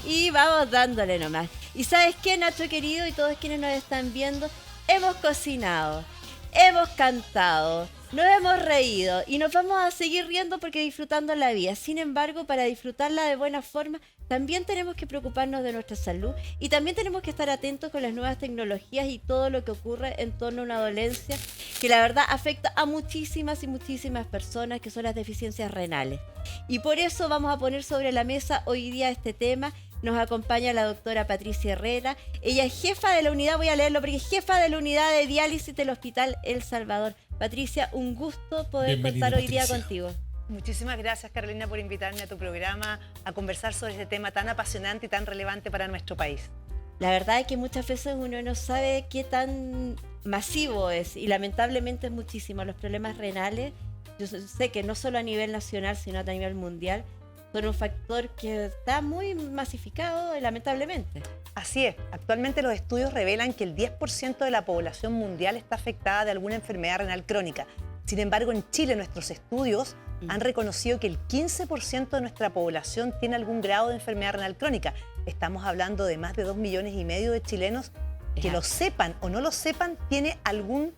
y vamos dándole nomás. Y ¿sabes qué, Nacho querido, y todos quienes nos están viendo? Hemos cocinado, hemos cantado, nos hemos reído y nos vamos a seguir riendo porque disfrutando la vida. Sin embargo, para disfrutarla de buena forma, también tenemos que preocuparnos de nuestra salud y también tenemos que estar atentos con las nuevas tecnologías y todo lo que ocurre en torno a una dolencia que la verdad afecta a muchísimas y muchísimas personas, que son las deficiencias renales. Y por eso vamos a poner sobre la mesa hoy día este tema. Nos acompaña la doctora Patricia Herrera. Ella es jefa de la unidad, voy a leerlo porque es jefa de la unidad de diálisis del Hospital El Salvador. Patricia, un gusto poder Bienvenida, contar hoy día Patricia. contigo. Muchísimas gracias, Carolina, por invitarme a tu programa a conversar sobre este tema tan apasionante y tan relevante para nuestro país. La verdad es que muchas veces uno no sabe qué tan masivo es y lamentablemente es muchísimo. Los problemas renales, yo sé que no solo a nivel nacional, sino a nivel mundial, son un factor que está muy masificado, lamentablemente. Así es, actualmente los estudios revelan que el 10% de la población mundial está afectada de alguna enfermedad renal crónica. Sin embargo, en Chile nuestros estudios han reconocido que el 15% de nuestra población tiene algún grado de enfermedad renal crónica. Estamos hablando de más de 2,5 millones de chilenos que lo sepan o no lo sepan, tiene algún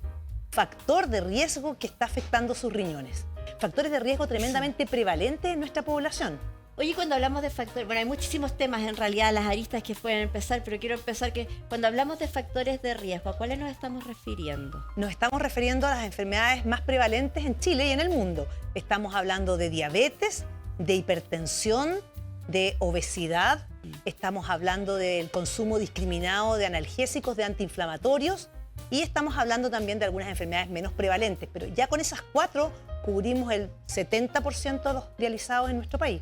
factor de riesgo que está afectando sus riñones. Factores de riesgo tremendamente prevalentes en nuestra población. Oye, cuando hablamos de factores, bueno, hay muchísimos temas en realidad, las aristas que pueden empezar, pero quiero empezar que cuando hablamos de factores de riesgo, ¿a cuáles nos estamos refiriendo? Nos estamos refiriendo a las enfermedades más prevalentes en Chile y en el mundo. Estamos hablando de diabetes, de hipertensión, de obesidad, estamos hablando del consumo discriminado de analgésicos, de antiinflamatorios y estamos hablando también de algunas enfermedades menos prevalentes, pero ya con esas 4 cubrimos el 70% de los dializados en nuestro país.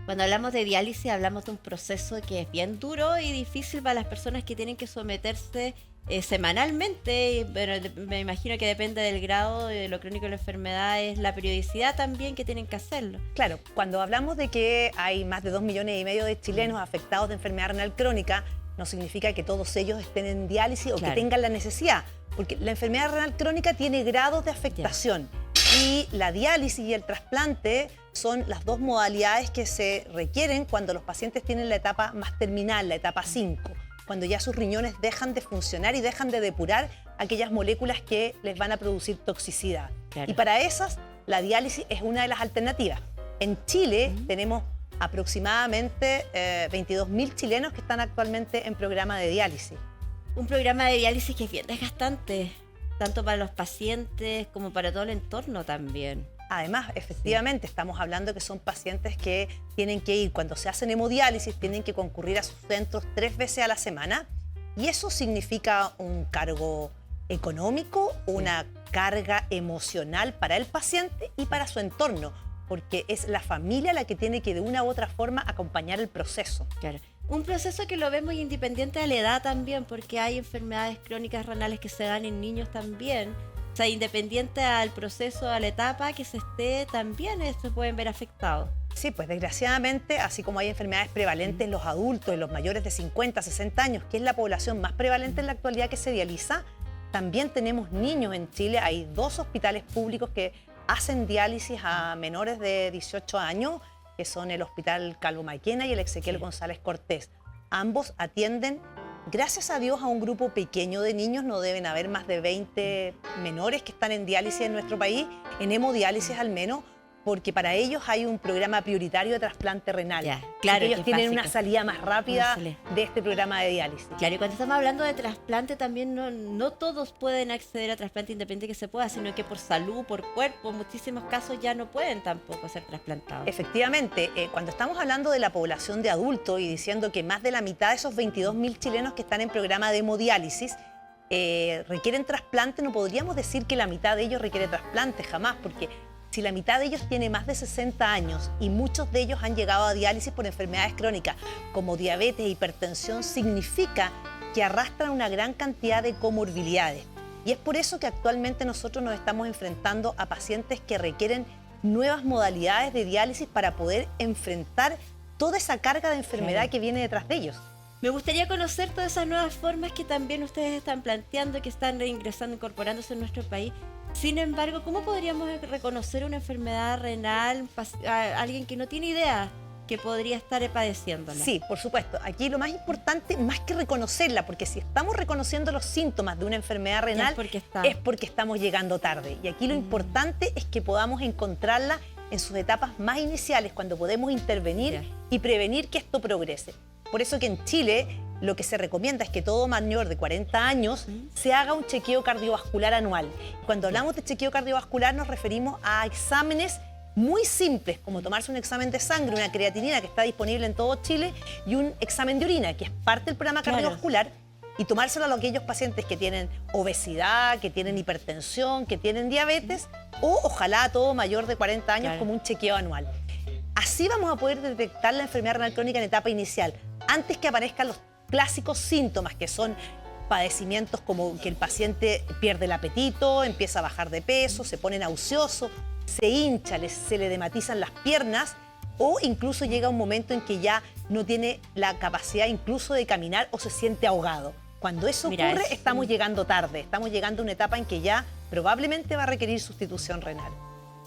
Cuando hablamos de diálisis hablamos de un proceso que es bien duro y difícil para las personas que tienen que someterse semanalmente. Bueno, me imagino que depende del grado de lo crónico de la enfermedad, es la periodicidad también que tienen que hacerlo. Claro, cuando hablamos de que hay más de 2,5 millones de chilenos afectados de enfermedad renal crónica, no significa que todos ellos estén en diálisis o que tengan la necesidad, porque la enfermedad renal crónica tiene grados de afectación. Y la diálisis y el trasplante son las dos modalidades que se requieren cuando los pacientes tienen la etapa más terminal, la etapa 5, cuando ya sus riñones dejan de funcionar y dejan de depurar aquellas moléculas que les van a producir toxicidad. Claro. Y para esas, la diálisis es una de las alternativas. En Chile tenemos aproximadamente 22.000 chilenos que están actualmente en programa de diálisis. Un programa de diálisis que es bien desgastante, tanto para los pacientes como para todo el entorno también. Además, efectivamente, estamos hablando que son pacientes que tienen que ir, cuando se hacen hemodiálisis, tienen que concurrir a sus centros 3 veces a la semana y eso significa un cargo económico, una carga emocional para el paciente y para su entorno, porque es la familia la que tiene que de una u otra forma acompañar el proceso. Claro. Un proceso que lo vemos independiente de la edad también, porque hay enfermedades crónicas renales que se dan en niños también. O sea, independiente al proceso, a la etapa que se esté, también se pueden ver afectados. Sí, pues desgraciadamente, así como hay enfermedades prevalentes en los adultos, en los mayores de 50, 60 años, que es la población más prevalente en la actualidad que se dializa, también tenemos niños en Chile. Hay 2 hospitales públicos que hacen diálisis a menores de 18 años, que son el Hospital Calvo Maquena y el Ezequiel González Cortés. Ambos atienden, gracias a Dios, a un grupo pequeño de niños. No deben haber más de 20 menores que están en diálisis en nuestro país, en hemodiálisis al menos, porque para ellos hay un programa prioritario de trasplante renal. Ya, claro, ellos tienen una salida más rápida de este programa de diálisis. Claro, y cuando estamos hablando de trasplante también no todos pueden acceder a trasplante independiente que se pueda, sino que por salud, por cuerpo, en muchísimos casos ya no pueden tampoco ser trasplantados. Efectivamente, cuando estamos hablando de la población de adultos y diciendo que más de la mitad de esos 22.000 chilenos que están en programa de hemodiálisis requieren trasplante, no podríamos decir que la mitad de ellos requiere trasplante, jamás, porque si la mitad de ellos tiene más de 60 años y muchos de ellos han llegado a diálisis por enfermedades crónicas como diabetes e hipertensión, significa que arrastran una gran cantidad de comorbilidades. Y es por eso que actualmente nosotros nos estamos enfrentando a pacientes que requieren nuevas modalidades de diálisis para poder enfrentar toda esa carga de enfermedad que viene detrás de ellos. Me gustaría conocer todas esas nuevas formas que también ustedes están planteando, que están reingresando, incorporándose en nuestro país. Sin embargo, ¿cómo podríamos reconocer una enfermedad renal a alguien que no tiene idea que podría estar padeciéndola. Sí, por supuesto. Aquí lo más importante, más que reconocerla, porque si estamos reconociendo los síntomas de una enfermedad renal, es porque estamos llegando tarde. Y aquí lo importante es que podamos encontrarla en sus etapas más iniciales, cuando podemos intervenir y prevenir que esto progrese. Por eso que en Chile lo que se recomienda es que todo mayor de 40 años se haga un chequeo cardiovascular anual. Cuando hablamos de chequeo cardiovascular nos referimos a exámenes muy simples, como tomarse un examen de sangre, una creatinina que está disponible en todo Chile, y un examen de orina, que es parte del programa cardiovascular, y tomárselo a aquellos pacientes que tienen obesidad, que tienen hipertensión, que tienen diabetes, o ojalá a todo mayor de 40 años como un chequeo anual. Así vamos a poder detectar la enfermedad renal crónica en etapa inicial, antes que aparezcan los clásicos síntomas, que son padecimientos como que el paciente pierde el apetito, empieza a bajar de peso, se pone nauseoso, se hincha, se le edematizan las piernas, o incluso llega un momento en que ya no tiene la capacidad incluso de caminar o se siente ahogado. Cuando eso ocurre, estamos llegando tarde, estamos llegando a una etapa en que ya probablemente va a requerir sustitución renal.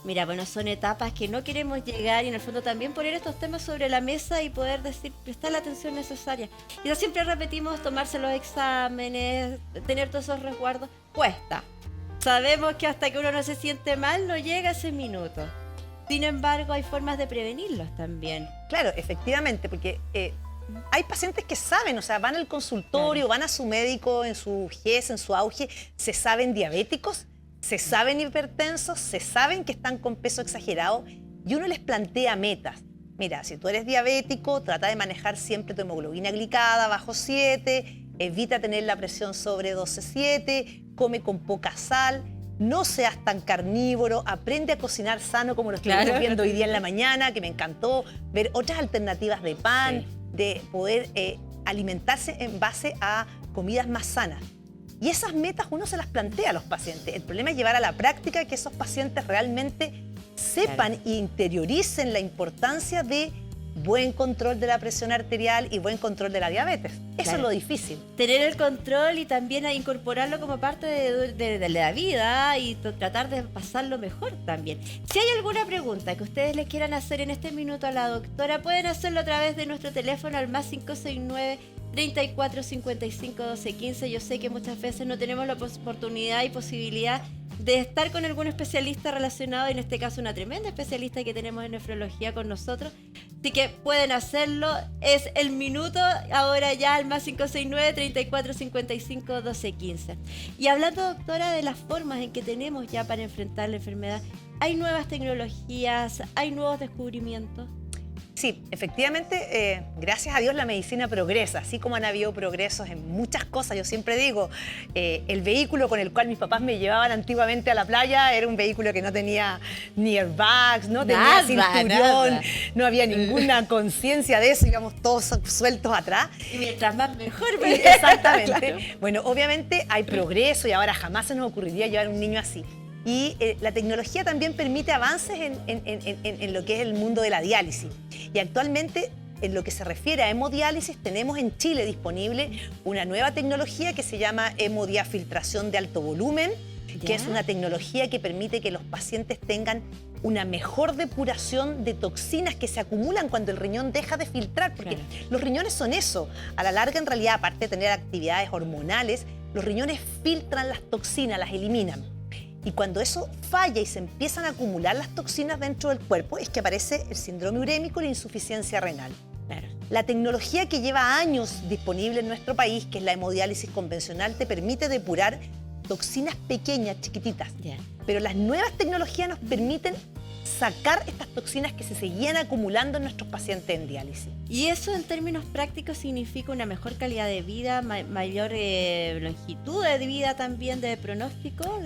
Mira, bueno, son etapas que no queremos llegar y en el fondo también poner estos temas sobre la mesa y poder prestar la atención necesaria. Y ya siempre repetimos, tomarse los exámenes, tener todos esos resguardos, cuesta. Sabemos que hasta que uno no se siente mal no llega ese minuto. Sin embargo, hay formas de prevenirlos también. Claro, efectivamente, porque hay pacientes que saben, o sea, van al consultorio, van a su médico en su vejez, en su auge, se saben diabéticos, se saben hipertensos, se saben que están con peso exagerado y uno les plantea metas. Mira, si tú eres diabético, trata de manejar siempre tu hemoglobina glicada bajo 7, evita tener la presión sobre 12,7, come con poca sal, no seas tan carnívoro, aprende a cocinar sano como lo estuvimos viendo hoy día en la mañana, que me encantó, ver otras alternativas de pan, de poder alimentarse en base a comidas más sanas. Y esas metas uno se las plantea a los pacientes. El problema es llevar a la práctica que esos pacientes realmente sepan e interioricen la importancia de buen control de la presión arterial y buen control de la diabetes. Eso es lo difícil. Tener el control y también a incorporarlo como parte de la vida y tratar de pasarlo mejor también. Si hay alguna pregunta que ustedes les quieran hacer en este minuto a la doctora, pueden hacerlo a través de nuestro teléfono al +569 34 55 12 15. Yo sé que muchas veces no tenemos la oportunidad y posibilidad de estar con algún especialista relacionado, en este caso una tremenda especialista que tenemos en nefrología con nosotros, así que pueden hacerlo, es el minuto ahora ya al +569 34 55 12 15. Y hablando, doctora, de las formas en que tenemos ya para enfrentar la enfermedad, ¿hay nuevas tecnologías, hay nuevos descubrimientos? Sí, efectivamente, gracias a Dios la medicina progresa, así como han habido progresos en muchas cosas. Yo siempre digo, el vehículo con el cual mis papás me llevaban antiguamente a la playa era un vehículo que no tenía ni airbags, no tenía cinturón, no había ninguna conciencia de eso, íbamos todos sueltos atrás. Y mientras más mejor. Exactamente. Claro. Bueno, obviamente hay progreso y ahora jamás se nos ocurriría llevar un niño así. Y la tecnología también permite avances en lo que es el mundo de la diálisis. Y actualmente, en lo que se refiere a hemodiálisis, tenemos en Chile disponible una nueva tecnología que se llama hemodiafiltración de alto volumen, que es una tecnología que permite que los pacientes tengan una mejor depuración de toxinas que se acumulan cuando el riñón deja de filtrar, porque los riñones son eso. A la larga, en realidad, aparte de tener actividades hormonales, los riñones filtran las toxinas, las eliminan. Y cuando eso falla y se empiezan a acumular las toxinas dentro del cuerpo, es que aparece el síndrome urémico y la insuficiencia renal. La tecnología que lleva años disponible en nuestro país, que es la hemodiálisis convencional, te permite depurar toxinas pequeñas, chiquititas. Pero las nuevas tecnologías nos permiten sacar estas toxinas que se seguían acumulando en nuestros pacientes en diálisis. ¿Y eso en términos prácticos significa una mejor calidad de vida, mayor longitud de vida también, de pronóstico?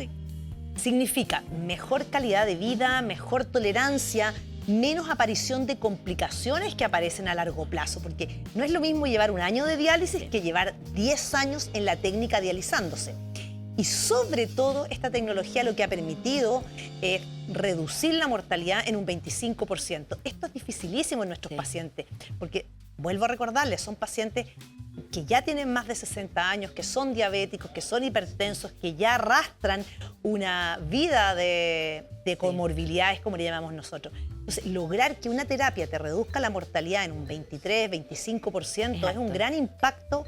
Significa mejor calidad de vida, mejor tolerancia, menos aparición de complicaciones que aparecen a largo plazo, porque no es lo mismo llevar un año de diálisis que llevar 10 años en la técnica dializándose. Y sobre todo, esta tecnología lo que ha permitido es reducir la mortalidad en un 25%. Esto es dificilísimo en nuestros pacientes, porque, vuelvo a recordarles, son pacientes que ya tienen más de 60 años, que son diabéticos, que son hipertensos, que ya arrastran una vida de comorbilidades, como le llamamos nosotros. Entonces, lograr que una terapia te reduzca la mortalidad en un 23, 25% es un gran impacto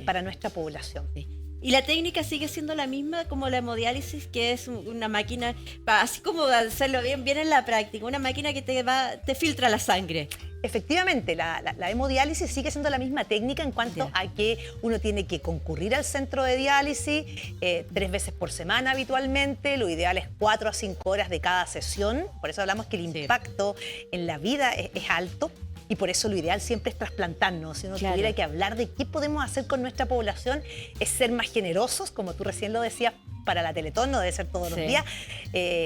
para nuestra población. Sí. ¿Y la técnica sigue siendo la misma como la hemodiálisis, que es una máquina, así como hacerlo bien en la práctica, una máquina que te filtra la sangre? Efectivamente, la hemodiálisis sigue siendo la misma técnica en cuanto a que uno tiene que concurrir al centro de diálisis 3 veces por semana habitualmente. Lo ideal es 4 a 5 horas de cada sesión. Por eso hablamos que el impacto en la vida es alto. Y por eso lo ideal siempre es trasplantarnos. Si uno tuviera que hablar de qué podemos hacer con nuestra población, es ser más generosos, como tú recién lo decías, para la Teletón, no debe ser todos los días.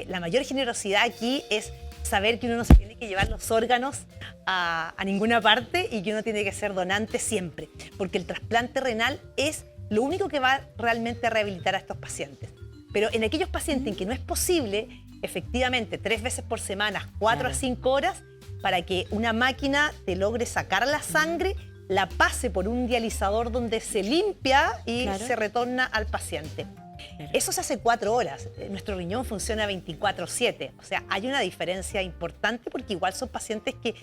La mayor generosidad aquí es saber que uno no se tiene que llevar los órganos a ninguna parte y que uno tiene que ser donante siempre. Porque el trasplante renal es lo único que va realmente a rehabilitar a estos pacientes. Pero en aquellos pacientes en que no es posible, efectivamente, 3 veces por semana, 4 a 5 horas, para que una máquina te logre sacar la sangre, la pase por un dializador donde se limpia y se retorna al paciente. Eso se hace 4 horas. Nuestro riñón funciona 24/7. O sea, hay una diferencia importante porque igual son pacientes que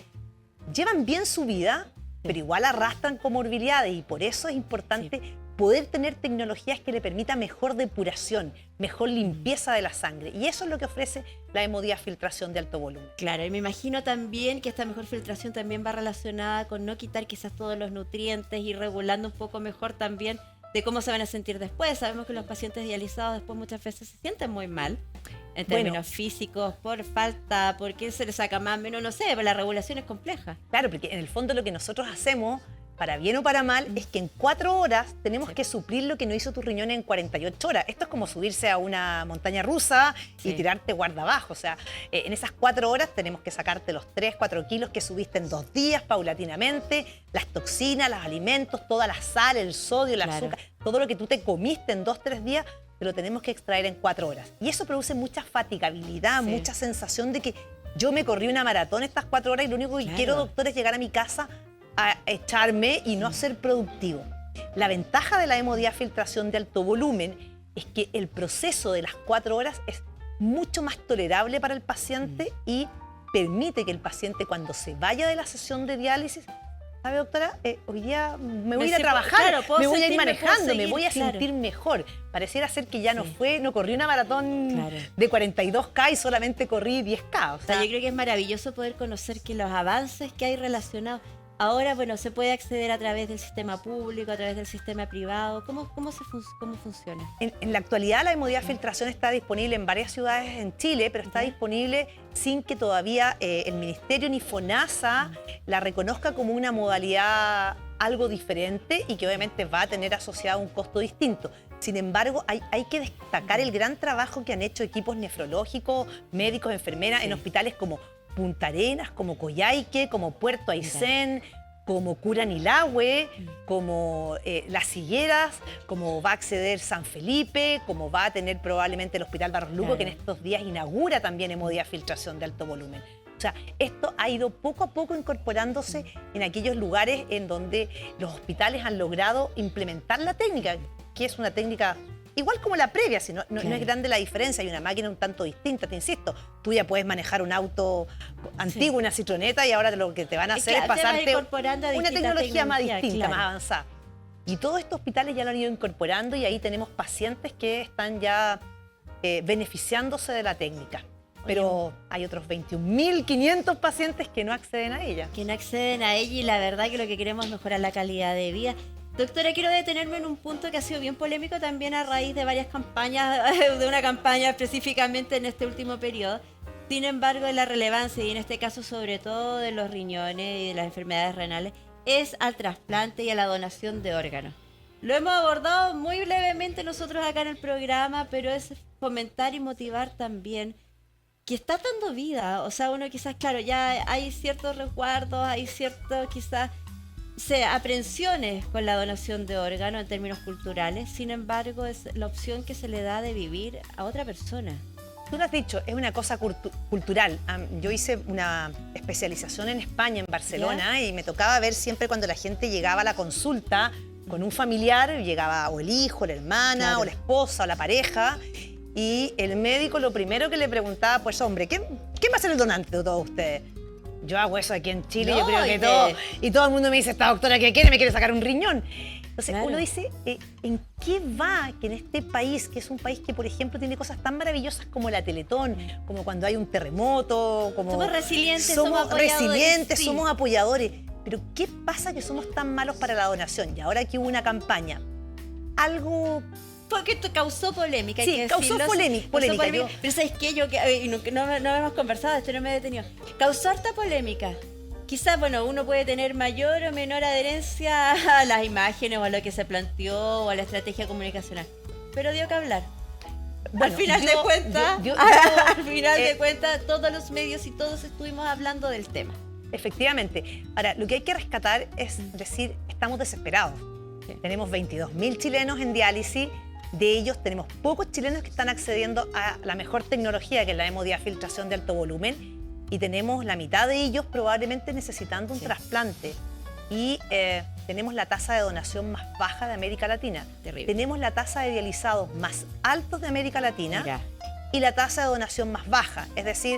llevan bien su vida, pero igual arrastran comorbilidades y por eso es importante poder tener tecnologías que le permitan mejor depuración, mejor limpieza de la sangre. Y eso es lo que ofrece la hemodiafiltración de alto volumen. Claro, y me imagino también que esta mejor filtración también va relacionada con no quitar quizás todos los nutrientes y regulando un poco mejor también de cómo se van a sentir después. Sabemos que los pacientes dializados después muchas veces se sienten muy mal en términos físicos, por falta, porque se les saca más, menos, no sé, pero la regulación es compleja. Claro, porque en el fondo lo que nosotros hacemos, para bien o para mal, es que en 4 horas tenemos que suplir lo que no hizo tu riñón en 48 horas. Esto es como subirse a una montaña rusa y tirarte guarda abajo. O sea, en esas 4 horas tenemos que sacarte los 3, 4 kilos que subiste en 2 días, paulatinamente, las toxinas, los alimentos, toda la sal, el sodio, el azúcar, todo lo que tú te comiste en 2, 3 días, te lo tenemos que extraer en 4 horas. Y eso produce mucha fatigabilidad, mucha sensación de que yo me corrí una maratón estas 4 horas y lo único que quiero, doctor, es llegar a mi casa a echarme y no ser productivo. La ventaja de la hemodiafiltración de alto volumen es que el proceso de las 4 horas es mucho más tolerable para el paciente y permite que el paciente, cuando se vaya de la sesión de diálisis, ¿sabe, doctora? Hoy día me voy a ir a trabajar, me voy a ir manejando, me voy a sentir mejor. Pareciera ser que ya no corrí una maratón de 42K y solamente corrí 10K. O sea, yo creo que es maravilloso poder conocer que los avances que hay relacionados ahora, bueno, se puede acceder a través del sistema público, a través del sistema privado. ¿Cómo funciona? En la actualidad la hemodiafiltración está disponible en varias ciudades en Chile, pero está disponible sin que todavía el Ministerio ni FONASA la reconozca como una modalidad algo diferente y que obviamente va a tener asociado un costo distinto. Sin embargo, hay que destacar el gran trabajo que han hecho equipos nefrológicos, médicos, enfermeras en hospitales como Punta Arenas, como Coyhaique, como Puerto Aysén, como Curanilahue, como Las Higueras, como va a acceder San Felipe, como va a tener probablemente el Hospital Barros Luco, que en estos días inaugura también hemodiafiltración de alto volumen. O sea, esto ha ido poco a poco incorporándose en aquellos lugares en donde los hospitales han logrado implementar la técnica, que es una técnica igual como la previa, si no es grande la diferencia, hay una máquina un tanto distinta, te insisto. Tú ya puedes manejar un auto antiguo, una citroneta, y ahora lo que te van a hacer es pasarte una tecnología más distinta, más avanzada. Y todos estos hospitales ya lo han ido incorporando y ahí tenemos pacientes que están ya beneficiándose de la técnica. Pero hay otros 21.500 pacientes que no acceden a ella. Que no acceden a ella y la verdad que lo que queremos es mejorar la calidad de vida. Doctora, quiero detenerme en un punto que ha sido bien polémico también a raíz de varias campañas, de una campaña específicamente en este último periodo. Sin embargo, la relevancia, y en este caso sobre todo de los riñones y de las enfermedades renales, es al trasplante y a la donación de órganos. Lo hemos abordado muy brevemente nosotros acá en el programa, pero es fomentar y motivar también que está dando vida. O sea, uno quizás, claro, ya hay ciertos resguardos, hay ciertos quizás aprensiones con la donación de órganos en términos culturales. Sin embargo, es la opción que se le da de vivir a otra persona. Tú lo has dicho, es una cosa cultural. Yo hice una especialización en España, en Barcelona, y me tocaba ver siempre cuando la gente llegaba a la consulta con un familiar, llegaba o el hijo, la hermana, o la esposa, o la pareja, y el médico lo primero que le preguntaba, pues hombre, ¿quién va a ser el donante de todos ustedes? Yo hago eso aquí en Chile, No, yo creo que y todo el mundo me dice, esta doctora que quiere, me quiere sacar un riñón. Entonces Claro. uno dice, ¿en qué va que en este país, que es un país que por ejemplo tiene cosas tan maravillosas como la Teletón, como cuando hay un terremoto, como Somos resilientes, somos apoyadores, resilientes, sí. somos apoyadores. Pero ¿qué pasa que somos tan malos para la donación? Y ahora que hubo una campaña, algo... Porque esto causó polémica. hay Sí, que causó decirlo. polémica. Yo- Pero ¿sabes qué? No hemos conversado, esto no me he detenido. Causó harta polémica. Quizás, bueno, uno puede tener mayor o menor adherencia a las imágenes o a lo que se planteó o a la estrategia comunicacional. Pero dio que hablar. Bueno, al final de cuentas, al final de cuentas, todos los medios y todos estuvimos hablando del tema. Efectivamente. Ahora, lo que hay que rescatar es decir, estamos desesperados. Sí. Tenemos 22.000 chilenos en diálisis. De ellos tenemos pocos chilenos que están accediendo a la mejor tecnología, que es la hemodiafiltración de alto volumen. Y tenemos la mitad de ellos probablemente necesitando un Sí. trasplante. Y tenemos la tasa de donación más baja de América Latina. Terrible. Tenemos la tasa de dializados más altos de América Latina. Mira. Y la tasa de donación más baja. Es decir,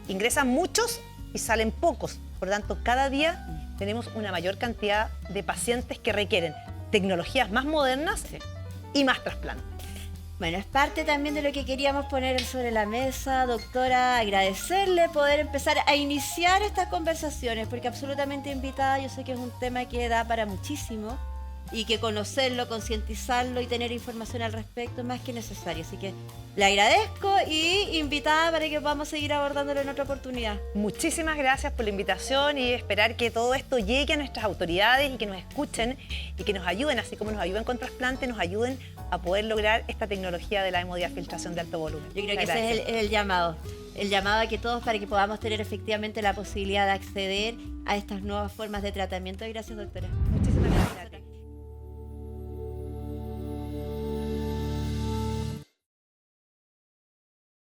ingresan muchos y salen pocos. Por lo tanto, cada día tenemos una mayor cantidad de pacientes que requieren tecnologías más modernas Sí. y más trasplantes. Bueno, es parte también de lo que queríamos poner sobre la mesa, doctora, agradecerle poder empezar a iniciar estas conversaciones, porque absolutamente invitada, yo sé que es un tema que da para muchísimo y que conocerlo, concientizarlo y tener información al respecto es más que necesario. Así que le agradezco y invitada para que podamos seguir abordándolo en otra oportunidad. Muchísimas gracias por la invitación y esperar que todo esto llegue a nuestras autoridades y que nos escuchen y que nos ayuden, así como nos ayudan con trasplante, nos ayuden a poder lograr esta tecnología de la hemodiafiltración de alto volumen. Yo creo que Muchas ese gracias. es el llamado a que todos para que podamos tener efectivamente la posibilidad de acceder a estas nuevas formas de tratamiento. Gracias, doctora. Muchísimas